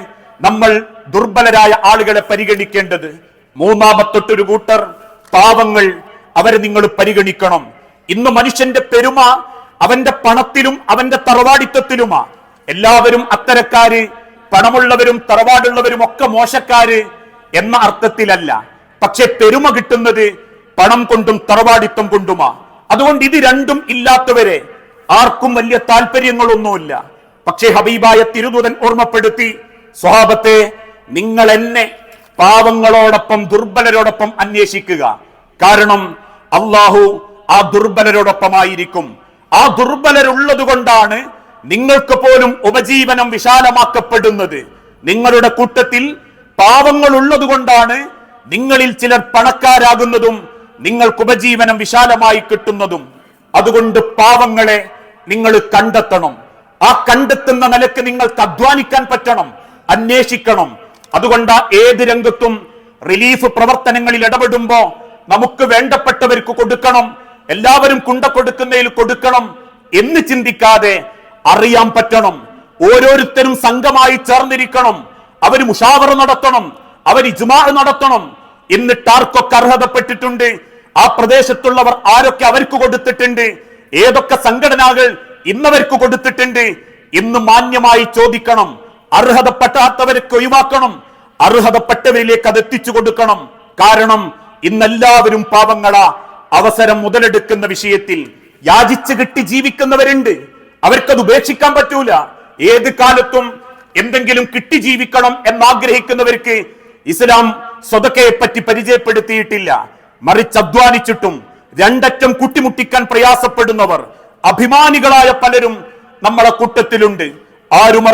നമ്മൾ ദുർബലരായ ആളുകളെ പരിഗണിക്കേണ്ടത്. മൂന്നാമത്തൊട്ടൊരു കൂട്ടർ പാവങ്ങൾ, അവരെ നിങ്ങൾ പരിഗണിക്കണം. ഇന്ന് മനുഷ്യന്റെ പെരുമ അവന്റെ പണത്തിലും അവന്റെ തറവാടിത്തത്തിലുമാ. എല്ലാവരും അത്തരക്കാര്, പണമുള്ളവരും തറവാടുള്ളവരും ഒക്കെ മോശക്കാര് എന്ന അർത്ഥത്തിലല്ല. പക്ഷെ പെരുമ കിട്ടുന്നത് പണം കൊണ്ടും തറവാടിത്തം കൊണ്ടുമാ. അതുകൊണ്ട് ഇത് രണ്ടും ഇല്ലാത്തവരെ ആർക്കും വലിയ താല്പര്യങ്ങളൊന്നുമില്ല. പക്ഷേ ഹബീബായ തിരുദൂതൻ ഓർമ്മപ്പെടുത്തി, സ്വഹാബത്തെ, നിങ്ങൾ എന്നെ പാവങ്ങളോടൊപ്പം ദുർബലരോടൊപ്പം അന്വേഷിക്കുക. കാരണം അള്ളാഹു ആ ദുർബലരോടൊപ്പമായിരിക്കും. ആ ദുർബലരുള്ളത് കൊണ്ടാണ് നിങ്ങൾക്ക് പോലും ഉപജീവനം വിശാലമാക്കപ്പെടുന്നത്. നിങ്ങളുടെ കൂട്ടത്തിൽ പാവങ്ങൾ ഉള്ളത് കൊണ്ടാണ് നിങ്ങളിൽ ചിലർ പണക്കാരാകുന്നതും നിങ്ങൾക്ക് ഉപജീവനം വിശാലമായി കിട്ടുന്നതും. അതുകൊണ്ട് പാവങ്ങളെ നിങ്ങൾ കണ്ടെത്തണം. ആ കണ്ടെത്തുന്ന നിലക്ക് നിങ്ങൾക്ക് അധ്വാനിക്കാൻ പറ്റണം, അന്വേഷിക്കണം. അതുകൊണ്ട് ഏത് രംഗത്തും റിലീഫ് പ്രവർത്തനങ്ങളിൽ ഇടപെടുമ്പോ നമുക്ക് വേണ്ടപ്പെട്ടവർക്ക് കൊടുക്കണം, എല്ലാവരും കുണ്ട കൊടുക്കുന്നതിൽ കൊടുക്കണം എന്ന് ചിന്തിക്കാതെ അറിയാൻ പറ്റണം. ഓരോരുത്തരും സംഘമായി ചേർന്നിരിക്കണം, അവർ മുഷാവറ നടത്തണം, അവർ ഇജ്മാ നടത്തണം. എന്നിട്ട് ആർക്കൊക്കെ അർഹതപ്പെട്ടിട്ടുണ്ട്, ആ പ്രദേശത്തുള്ളവർ ആരൊക്കെ അവർക്ക് കൊടുത്തിട്ടുണ്ട്, ഏതൊക്കെ സംഘടനകൾ ഇന്നവർക്ക് കൊടുത്തിട്ടുണ്ട് എന്ന് മാന്യമായി ചോദിക്കണം. അർഹതപ്പെടാത്തവർക്ക് ഒഴിവാക്കണം, അർഹതപ്പെട്ടവരിലേക്ക് അത് എത്തിച്ചു കൊടുക്കണം. കാരണം ഇന്നെല്ലാവരും പാവങ്ങളാ. അവസരം മുതലെടുക്കുന്ന വിഷയത്തിൽ യാചിച്ച് കിട്ടി ജീവിക്കുന്നവരുണ്ട്, അവർക്കത് ഉപേക്ഷിക്കാൻ പറ്റൂല. ഏത് കാലത്തും എന്തെങ്കിലും കിട്ടി ജീവിക്കണം എന്നാഗ്രഹിക്കുന്നവർക്ക് ഇസ്ലാം സ്വതക്കയെ പറ്റി പരിചയപ്പെടുത്തിയിട്ടില്ല. മറിച്ച് അധ്വാനിച്ചിട്ടും രണ്ടറ്റം കുട്ടിമുട്ടിക്കാൻ പ്രയാസപ്പെടുന്നവർ, അഭിമാനികളായ പലരും നമ്മളെ കൂട്ടത്തിലുണ്ട്. ആരും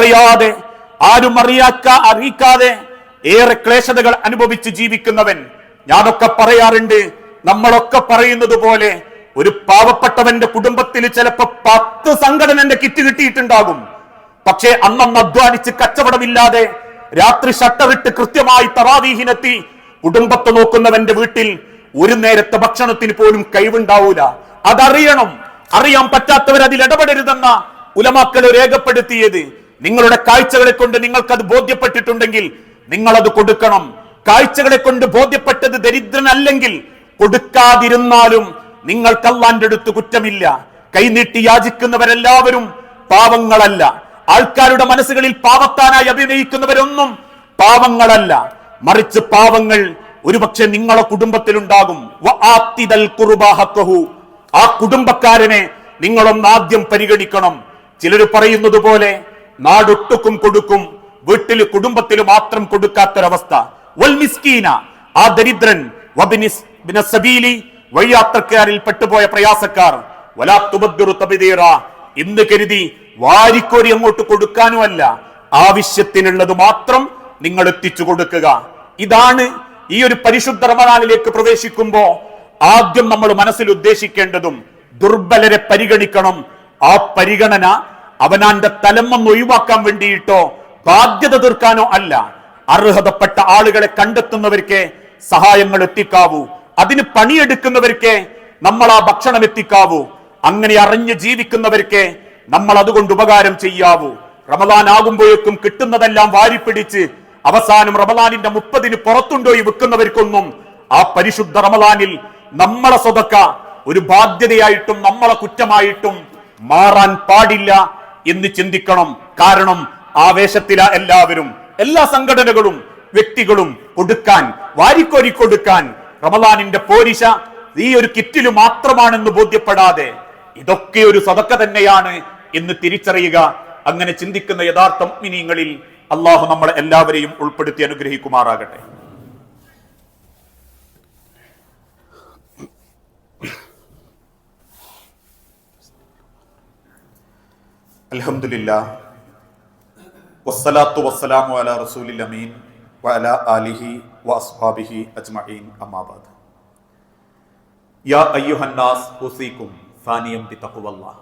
അറിയിക്കാതെ ഏറെ ക്ലേശതകൾ അനുഭവിച്ച് ജീവിക്കുന്നവൻ. ഞാനൊക്കെ പറയാറുണ്ട്, നമ്മളൊക്കെ പറയുന്നത് പോലെ ഒരു പാവപ്പെട്ടവന്റെ കുടുംബത്തിൽ ചിലപ്പോ 10 സംഘടനന്റെ കിറ്റ് കിട്ടിയിട്ടുണ്ടാകും. പക്ഷേ അന്നന്ന് അധ്വാനിച്ച് കച്ചവടമില്ലാതെ രാത്രി ഷട്ടറിട്ട് കൃത്യമായി തറാവീഹിനെത്തി കുടുംബത്തെ നോക്കുന്നവന്റെ വീട്ടിൽ ഒരു നേരത്തെ ഭക്ഷണത്തിന് പോലും കഴിവുണ്ടാവൂല. അതറിയണം. അറിയാൻ പറ്റാത്തവർ അതിൽ ഇടപെടരുതെന്ന ഉലമാക്കൾ രേഖപ്പെടുത്തിയത്. നിങ്ങളുടെ കാഴ്ചകളെ കൊണ്ട് നിങ്ങൾക്കത് ബോധ്യപ്പെട്ടിട്ടുണ്ടെങ്കിൽ നിങ്ങളത് കൊടുക്കണം. കാഴ്ചകളെ കൊണ്ട് ബോധ്യപ്പെട്ടത് ദരിദ്രനല്ലെങ്കിൽ കൊടുക്കാതിരുന്നാലും നിങ്ങൾക്ക് അല്ലാന്റെ അടുത്ത് കുറ്റമില്ല. കൈനീട്ടി യാചിക്കുന്നവരെല്ലാവരും പാവങ്ങളല്ല. ആൾക്കാരുടെ മനസ്സുകളിൽ പാവത്താനായി അഭിനയിക്കുന്നവരൊന്നും പാവങ്ങളല്ല. മറിച്ച് പാവങ്ങൾ ഒരുപക്ഷെ നിങ്ങളെ കുടുംബത്തിലുണ്ടാകും. ആ കുടുംബക്കാരനെ നിങ്ങളൊന്ന് ആദ്യം പരിഗണിക്കണം. ചിലർ പറയുന്നത് പോലെ നാടൊട്ടുക്കും കൊടുക്കും, വീട്ടിൽ കുടുംബത്തിൽ മാത്രം കൊടുക്കാത്തൊരവസ്ഥ. വൽ മിസ്കീന, ആ ദരിദ്രൻ, വബിനസ്സബീലി, വഴിയാത്രക്കാരിൽ പെട്ടുപോയ പ്രയാസക്കാർ, വലാ തുബദ്ദിറു തബ്ദീറ, എന്ന് കരുതി വാരിക്കോരി അങ്ങോട്ട് കൊടുക്കാനുമല്ല, ആവശ്യത്തിനുള്ളത് മാത്രം നിങ്ങൾ എത്തിച്ചു കൊടുക്കുക. ഇതാണ് ഈ ഒരു പരിശുദ്ധ റമദാനിലേക്ക് പ്രവേശിക്കുമ്പോ ആദ്യം നമ്മൾ മനസ്സിൽ ഉദ്ദേശിക്കേണ്ടതും. ദുർബലരെ പരിഗണിക്കണം. ആ പരിഗണന അവനാന്റെ തലമൊന്ന് ഒഴിവാക്കാൻ വേണ്ടിയിട്ടോ ബാധ്യത തീർക്കാനോ അല്ല. അർഹതപ്പെട്ട ആളുകളെ കണ്ടെത്തുന്നവർക്ക് സഹായങ്ങൾ എത്തിക്കാവൂ, അതിന് പണിയെടുക്കുന്നവർക്ക് നമ്മൾ ആ ഭക്ഷണം എത്തിക്കാവൂ. അങ്ങനെ അറിഞ്ഞ് ജീവിക്കുന്നവർക്ക് നമ്മൾ അതുകൊണ്ട് ഉപകാരം ചെയ്യാവൂ. റമദാൻ ആകുമ്പോഴേക്കും കിട്ടുന്നതെല്ലാം വാരിപ്പിടിച്ച് അവസാനം റമദാനിന്റെ 30-ന് പുറത്തുണ്ടോ ഈ വിൽക്കുന്നവർക്കൊന്നും ആ പരിശുദ്ധ റമദാനിൽ നമ്മളെ സ്വതക്ക ഒരു ബാധ്യതയായിട്ടും നമ്മളെ കുറ്റമായിട്ടും മാറാൻ പാടില്ല എന്ന് ചിന്തിക്കണം. കാരണം ആവേശത്തില എല്ലാവരും, എല്ലാ സംഘടനകളും വ്യക്തികളും കൊടുക്കാൻ, വാരിക്കോരി കൊടുക്കാൻ. റമദാനിന്റെ പോരിശ ഈ ഒരു കിറ്റില് മാത്രമാണെന്ന് ബോധ്യപ്പെടാതെ ഇതൊക്കെ ഒരു സദക്ക തന്നെയാണ് എന്ന് തിരിച്ചറിയുക. അങ്ങനെ ചിന്തിക്കുന്ന യഥാർത്ഥ മുഅ്മിനീങ്ങളിൽ അള്ളാഹു നമ്മളെ എല്ലാവരെയും ഉൾപ്പെടുത്തി അനുഗ്രഹിക്കുമാറാകട്ടെ. അൽഹംദുലില്ലാഹ് വസ്സലാത്തു വസ്സലാമു അലാ റസൂലിൽ അമീൻ വഅലാ ആലിഹി വഅസ്ഹാബിഹി അജ്മഈൻ. അമ്മാ ബഅദ്. യാ അയ്യുഹന്നാസ് ഉസീകും സാനിയം ബിതഖ്വല്ലാഹ്.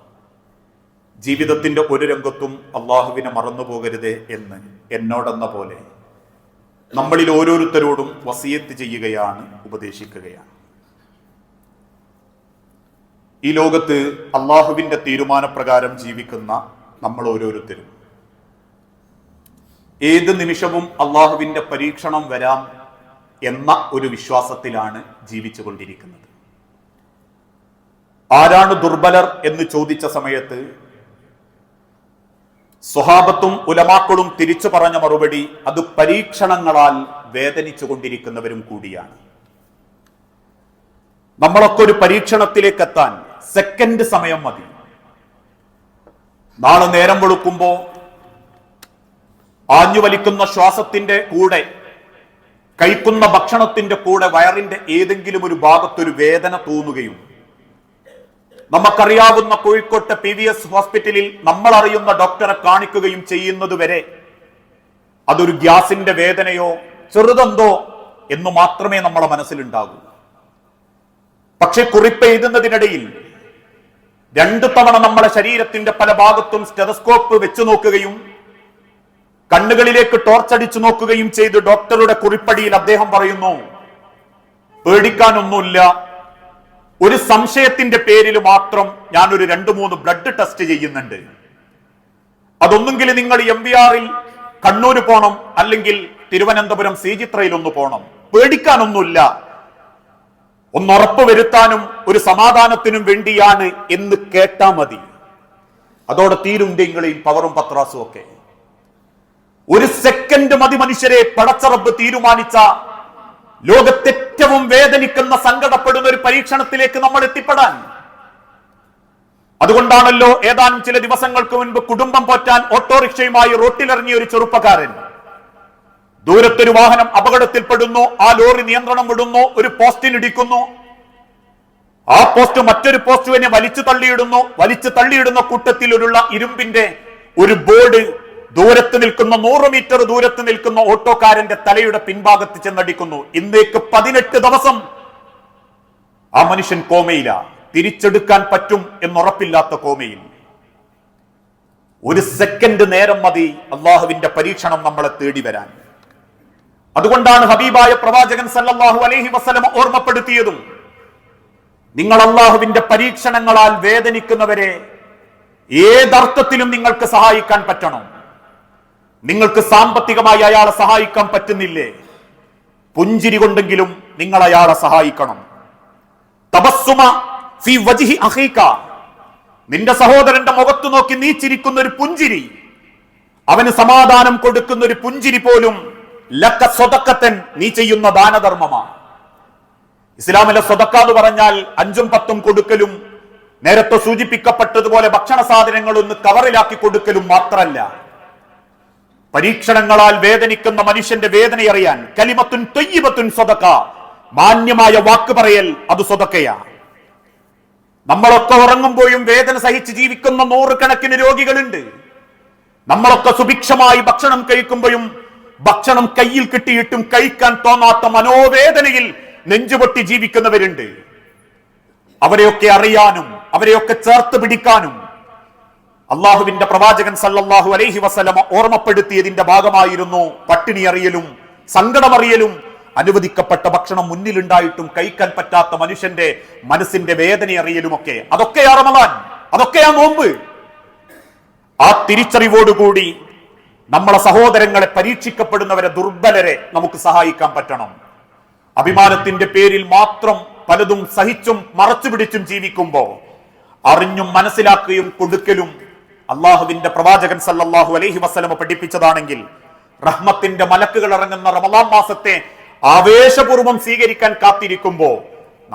ജീവിതത്തിന്റെ ഒരു രംഗത്തും അള്ളാഹുവിനെ മറന്നുപോകരുതേ എന്ന് എന്നോടെന്ന പോലെ നമ്മളിൽ ഓരോരുത്തരോടും വസിയത്ത് ചെയ്യുകയാണ്, ഉപദേശിക്കുകയാണ്. ഈ ലോകത്ത് അള്ളാഹുവിന്റെ തീരുമാനപ്രകാരം ജീവിക്കുന്ന നമ്മൾ ഓരോരുത്തരും ഏത് നിമിഷവും അള്ളാഹുവിന്റെ പരീക്ഷണം വരാം എന്ന ഒരു വിശ്വാസത്തിലാണ് ജീവിച്ചു കൊണ്ടിരിക്കുന്നത്. ആരാണ് ദുർബലർ എന്ന് ചോദിച്ച സമയത്ത് സ്വഹാബത്തും ഉലമാക്കളും തിരിച്ചു പറഞ്ഞ മറുപടി അത് പരീക്ഷണങ്ങളാൽ വേദനിച്ചു കൊണ്ടിരിക്കുന്നവരും കൂടിയാണ്. നമ്മളൊക്കെ ഒരു പരീക്ഷണത്തിലേക്ക് എത്താൻ സെക്കൻഡ് സമയം മതി. നാളെ നേരം വെളുക്കുമ്പോ ആഞ്ഞു വലിക്കുന്ന ശ്വാസത്തിന്റെ കൂടെ കഴിക്കുന്ന ഭക്ഷണത്തിന്റെ കൂടെ വയറിന്റെ ഏതെങ്കിലും ഒരു ഭാഗത്തൊരു വേദന തോന്നുകയും നമുക്കറിയാവുന്ന കോഴിക്കോട്ടെ PVS ഹോസ്പിറ്റലിൽ നമ്മൾ അറിയുന്ന ഡോക്ടറെ കാണിക്കുകയും ചെയ്യുന്നത് വരെ അതൊരു ഗ്യാസിന്റെ വേദനയോ ചെറുതെന്തോ എന്ന് മാത്രമേ നമ്മളെ മനസ്സിലുണ്ടാകൂ. പക്ഷെ കുറിപ്പ് എഴുതുന്നതിനിടയിൽ 2 തവണ നമ്മളെ ശരീരത്തിന്റെ പല ഭാഗത്തും സ്റ്റെതസ്കോപ്പ് വെച്ചു നോക്കുകയും കണ്ണുകളിലേക്ക് ടോർച്ചടിച്ചു നോക്കുകയും ചെയ്ത് ഡോക്ടറുടെ കുറിപ്പടിയിൽ അദ്ദേഹം പറയുന്നു, പേടിക്കാനൊന്നുമില്ല, ഒരു സംശയത്തിന്റെ പേരിൽ മാത്രം ഞാനൊരു 2-3 ബ്ലഡ് ടെസ്റ്റ് ചെയ്യുന്നുണ്ട്. അതൊന്നെങ്കിൽ നിങ്ങൾ MVR കണ്ണൂര് പോണം, അല്ലെങ്കിൽ തിരുവനന്തപുരം CG3 ഒന്ന് പോണം. പേടിക്കാനൊന്നുമില്ല, ഒന്നുറപ്പ് വരുത്താനും ഒരു സമാധാനത്തിനും വേണ്ടിയാണ് എന്ന് കേട്ടാ മതി. അതോടെ തീരും നിങ്ങളെയും പവറും പത്രാസും ഒക്കെ. ഒരു സെക്കൻഡ് മതി മനുഷ്യരെ പടച്ചറബ് തീരുമാനിച്ച ലോകത്തേറ്റവും വേദനിക്കുന്ന സങ്കടപ്പെടുന്ന ഒരു പരീക്ഷണത്തിലേക്ക് നമ്മൾ എത്തിപ്പെടാൻ. അതുകൊണ്ടാണല്ലോ ഏതാനും ചില ദിവസങ്ങൾക്ക് മുൻപ് കുടുംബം പോറ്റാൻ ഓട്ടോറിക്ഷയുമായി റോട്ടിലിറങ്ങിയ ഒരു ചെറുപ്പക്കാരൻ, ദൂരത്തൊരു വാഹനം അപകടത്തിൽപ്പെടുന്നു, ആ ലോറി നിയന്ത്രണം വിടുന്നു, ഒരു പോസ്റ്റിനിടിക്കുന്നു, ആ പോസ്റ്റ് മറ്റൊരു പോസ്റ്റുവിനെ വലിച്ചു തള്ളിയിടുന്ന കൂട്ടത്തിലുള്ള ഇരുമ്പിന്റെ ഒരു ബോർഡ് ദൂരത്ത് നിൽക്കുന്ന 100 മീറ്റർ ദൂരത്ത് നിൽക്കുന്ന ഓട്ടോക്കാരന്റെ തലയുടെ പിൻഭാഗത്ത് ചെന്നടിക്കുന്നു. ഇന്നേക്ക് 18 ദിവസം ആ മനുഷ്യൻ കോമയില, തിരിച്ചെടുക്കാൻ പറ്റും എന്നുറപ്പില്ലാത്ത കോമയിൽ. ഒരു സെക്കൻഡ് നേരം മതി അള്ളാഹുവിന്റെ പരീക്ഷണം നമ്മളെ തേടി വരാൻ. അതുകൊണ്ടാണ് ഹബീബായ പ്രവാചകൻ സല്ലല്ലാഹു അലൈഹി വസല്ലം ഓർമ്മപ്പെടുത്തിയതും, നിങ്ങൾ അള്ളാഹുവിന്റെ പരീക്ഷണങ്ങളാൽ വേദനിക്കുന്നവരെ ഏതർത്ഥത്തിലും നിങ്ങൾക്ക് സഹായിക്കാൻ പറ്റണം. നിങ്ങൾക്ക് സാമ്പത്തികമായി അയാളെ സഹായിക്കാൻ പറ്റുന്നില്ലേ, പുഞ്ചിരി കൊണ്ടെങ്കിലും നിങ്ങൾ അയാളെ സഹായിക്കണം. തബസ്സുമ ഫി വജ്ഹി അഖീക, നിന്റെ സഹോദരന്റെ മുഖത്ത് നോക്കി നീ ചിരിക്കുന്ന ഒരു പുഞ്ചിരി, അവന് സമാധാനം കൊടുക്കുന്ന ഒരു പുഞ്ചിരി പോലും ലക സ്വതക്കത്തൻ, നീ ചെയ്യുന്ന ദാനധർമ്മമാണ്. ഇസ്ലാമിലെ സ്വതക്ക എന്ന് പറഞ്ഞാൽ 5ഉം 10ഉം കൊടുക്കലും നേരത്തെ സൂചിപ്പിക്കപ്പെട്ടതുപോലെ ഭക്ഷണ സാധനങ്ങൾ ഒന്ന് കവറിലാക്കി കൊടുക്കലും മാത്രമല്ല. പരീക്ഷണങ്ങളാൽ വേദനിക്കുന്ന മനുഷ്യന്റെ വേദന അറിയാൻ കലിമത്തുൻ ത്വയ്യിബത്തുൻ സ്വതക്ക, മാന്യമായ വാക്ക് പറയൽ അത് സ്വതക്കയാ. നമ്മളൊക്കെ ഉറങ്ങുമ്പോഴും വേദന സഹിച്ച് ജീവിക്കുന്ന 100 കണക്കിന് രോഗികളുണ്ട്. നമ്മളൊക്കെ സുഭിക്ഷമായി ഭക്ഷണം കഴിക്കുമ്പോഴും ഭക്ഷണം കയ്യിൽ കിട്ടിയിട്ടും കഴിക്കാൻ തോന്നാത്ത മനോവേദനയിൽ നെഞ്ചുപൊട്ടി ജീവിക്കുന്നവരുണ്ട്. അവരെയൊക്കെ അറിയാനും അവരെയൊക്കെ ചേർത്ത് പിടിക്കാനും അള്ളാഹുവിന്റെ പ്രവാചകൻ സല്ലല്ലാഹു അലൈഹി വസല്ലമ ഓർമ്മപ്പെടുത്തിയതിന്റെ ഭാഗമായിരുന്നു പട്ടിണി അറിയലും സങ്കടമറിയലും. അനുവദിക്കപ്പെട്ട ഭക്ഷണം മുന്നിലുണ്ടായിട്ടും കഴിക്കാൻ പറ്റാത്ത മനുഷ്യന്റെ മനസ്സിന്റെ വേദന അറിയലുമൊക്കെ. അതൊക്കെയാ റമദാൻ, അതൊക്കെയാ നോമ്പ്. ആ തിരിച്ചറിവോടുകൂടി നമ്മളെ സഹോദരങ്ങളെ, പരീക്ഷിക്കപ്പെടുന്നവരെ, ദുർബലരെ നമുക്ക് സഹായിക്കാൻ പറ്റണം. അഭിമാനത്തിന്റെ പേരിൽ മാത്രം പലതും സഹിച്ചും മറച്ചു പിടിച്ചും ജീവിക്കുമ്പോ അറിഞ്ഞും മനസ്സിലാക്കുകയും കൊടുക്കലും അള്ളാഹുവിന്റെ പ്രവാചകൻ സല്ലല്ലാഹു അലൈഹി വസല്ലമ പഠിപ്പിച്ചതാണെങ്കിൽ, റഹ്മത്തിന്റെ മലക്കുകൾ ഇറങ്ങുന്ന റമദാൻ മാസത്തെ ആവേശപൂർവ്വം സ്വീകരിക്കാൻ കാത്തിരിക്കുമ്പോ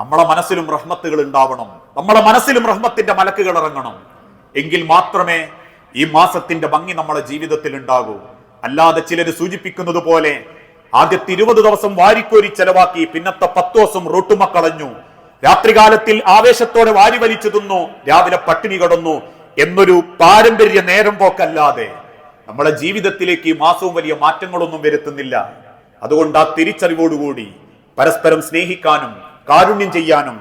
നമ്മളെ മനസ്സിലും റഹ്മത്തുകൾ ഉണ്ടാവണം, നമ്മളെ മനസ്സിലും റഹ്മത്തിന്റെ മലക്കുകൾ ഇറങ്ങണം. എങ്കിൽ മാത്രമേ ഈ മാസത്തിന്റെ ഭംഗി നമ്മളെ ജീവിതത്തിൽ ഉണ്ടാകൂ. അല്ലാതെ ചിലര് സൂചിപ്പിക്കുന്നത് പോലെ ആദ്യത്തെ 20 ദിവസം വാരിക്കോരി ചെലവാക്കി, പിന്നത്തെ 10 ദിവസം റൊട്ടുമക്കളഞ്ഞു, രാത്രികാലത്തിൽ ആവേശത്തോടെ വാരി വലിച്ചു തിന്നു, രാവിലെ പട്ടിണി കിടന്നു എന്നൊരു പാരമ്പര്യ നേരം പോക്കല്ലാതെ നമ്മളെ ജീവിതത്തിലേക്ക് ഈ മാസവും വലിയ മാറ്റങ്ങളൊന്നും വരുത്തുന്നില്ല. അതുകൊണ്ട് ആ തിരിച്ചറിവോടുകൂടി പരസ്പരം സ്നേഹിക്കാനും കാരുണ്യം ചെയ്യാനും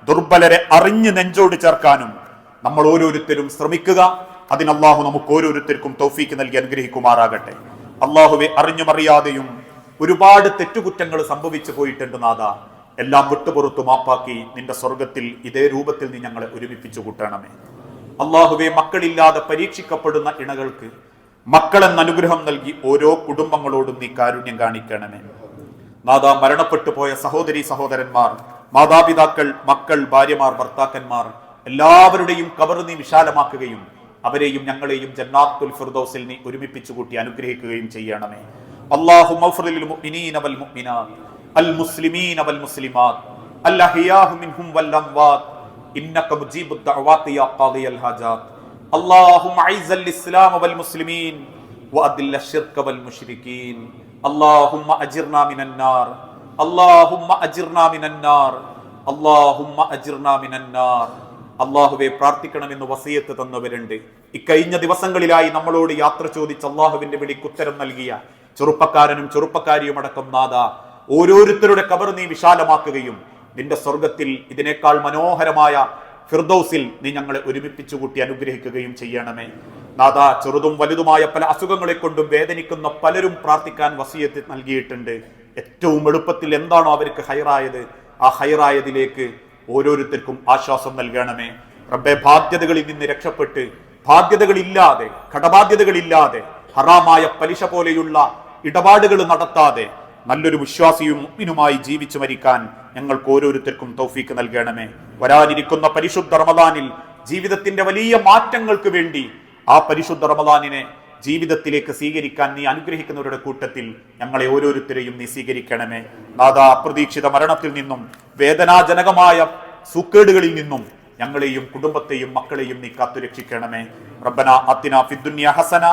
ദുർബലരെ അറിഞ്ഞ് നെഞ്ചോട് ചേർക്കാനും നമ്മൾ ഓരോരുത്തരും ശ്രമിക്കുക. അതിന് അള്ളാഹു നമുക്ക് ഓരോരുത്തർക്കും തൗഫീക്ക് നൽകി അനുഗ്രഹിക്കുമാറാകട്ടെ. അള്ളാഹുവെ, അറിഞ്ഞുമറിയാതെയും ഒരുപാട് തെറ്റുകുറ്റങ്ങൾ സംഭവിച്ചു പോയിട്ടുണ്ട് നാഥ. എല്ലാം വിട്ടുപുറത്തു മാപ്പാക്കി നിന്റെ സ്വർഗത്തിൽ ഇതേ രൂപത്തിൽ നീ ഞങ്ങളെ ഒരുമിപ്പിച്ചു കൂട്ടണമേ. അള്ളാഹുവെ, മക്കളില്ലാതെ പരീക്ഷിക്കപ്പെടുന്ന ഇണകൾക്ക് മക്കളെന്ന അനുഗ്രഹം നൽകി ഓരോ കുടുംബങ്ങളോടും നീ കാരുണ്യം കാണിക്കണമേ. നാഥാ, മരണപ്പെട്ടു പോയ സഹോദരി സഹോദരന്മാർ, മാതാപിതാക്കൾ, മക്കൾ, ഭാര്യമാർ, ഭർത്താക്കന്മാർ എല്ലാവരുടെയും ഖബർ നീ വിശാലമാക്കുകയും അവരെയും ഞങ്ങളെയും ജന്നാത്തുൽ ഫിർദൗസിൽ നീ ഒരുമിപ്പിച്ചു കൂട്ടി അനുഗ്രഹിക്കുകയും ചെയ്യണമേ. അല്ലാഹുമ്മ ഗ്ഫിർ ലിൽ മുഅ്മിനീന വൽ മുഅ്മിനാത്ത് അൽ മുസ്ലിമീന വൽ മുസ്ലിമാത്ത് അൽ അഹ്യാഹു മിൻഹും വൽ അംവാത്ത് ഇന്നക മുജീബുദ് ദഅവാതി യാ ഖാദിയൽ ഹാജാത്ത്. അല്ലാഹുമ്മ അഇസ്സൽ ഇസ്ലാമ വൽ മുസ്ലിമീൻ വഅദില്ല ശിർക വൽ മുശ്രികീൻ. അല്ലാഹുമ്മ അജിർനാ മിനൻ നാർ. അല്ലാഹുമ്മ അജിർനാ മിനൻ നാർ. അല്ലാഹുമ്മ അജിർനാ മിനൻ നാർ. അള്ളാഹുവെ, പ്രാർത്ഥിക്കണമെന്ന് വസിയത്ത് തന്നവരുണ്ട്. ഇക്കഴിഞ്ഞ ദിവസങ്ങളിലായി നമ്മളോട് യാത്ര ചോദിച്ച് അള്ളാഹുവിന്റെ വിളിക്ക് ഉത്തരം നൽകിയ ചെറുപ്പക്കാരനും ചെറുപ്പക്കാരിയും അടക്കം നാഥ, ഓരോരുത്തരുടെ ഖബർ നീ വിശാലമാക്കുകയും നിന്റെ സ്വർഗത്തിൽ ഇതിനേക്കാൾ മനോഹരമായ ഫിർദൗസിൽ നീ ഞങ്ങളെ ഒരുമിപ്പിച്ചു കൂട്ടി അനുഗ്രഹിക്കുകയും ചെയ്യണമേ. നാഥ, ചെറുതും വലുതുമായ പല അസുഖങ്ങളെ കൊണ്ടും വേദനിക്കുന്ന പലരും പ്രാർത്ഥിക്കാൻ വസിയത്ത് നൽകിയിട്ടുണ്ട്. ഏറ്റവും എളുപ്പത്തിൽ എന്താണോ അവർക്ക് ഹൈറായത്, ആ ഹൈറായതിലേക്ക് ഓരോരുത്തർക്കും ആശ്വാസം നൽകണമേ. റബ്ബെ, ബാധ്യതകളിൽ നിന്ന് രക്ഷപ്പെട്ട് ബാധ്യതകളില്ലാതെ, കടബാധ്യതകളില്ലാതെ, ഹറാമായ പലിശ പോലെയുള്ള ഇടപാടുകൾ നടത്താതെ നല്ലൊരു വിശ്വാസിയും മുഅ്മിനുമായി ജീവിച്ചു മരിക്കാൻ ഞങ്ങൾക്ക് ഓരോരുത്തർക്കും തൗഫീക്ക് നൽകണമേ. വരാനിരിക്കുന്ന പരിശുദ്ധ റമദാനിൽ ജീവിതത്തിന്റെ വലിയ മാറ്റങ്ങൾക്ക് വേണ്ടി ആ പരിശുദ്ധ റമദാനിനെ ജീവിതത്തിലേക്ക് സ്വീകരിക്കാൻ നീ അനുഗ്രഹിക്കുന്നവരുടെ കൂട്ടത്തിൽ ഞങ്ങളെ ഓരോരുത്തരെയും നീ സ്വീകരിക്കണമേ. നാഥ, അപ്രതീക്ഷിത മരണത്തിൽ നിന്നും വേദനാജനകമായ സൂക്കേടുകളിൽ നിന്നും ഞങ്ങളെയും കുടുംബത്തെയും മക്കളെയും നീ കാത്തുരക്ഷിക്കണമേ. റബ്ബനാ ആതിനാ ഫിദ്ദുനിയ ഹസന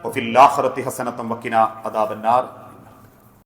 വഫിൽ ആഖിറതി ഹസനതൻ വഖിനാ അദാബന്നാർ.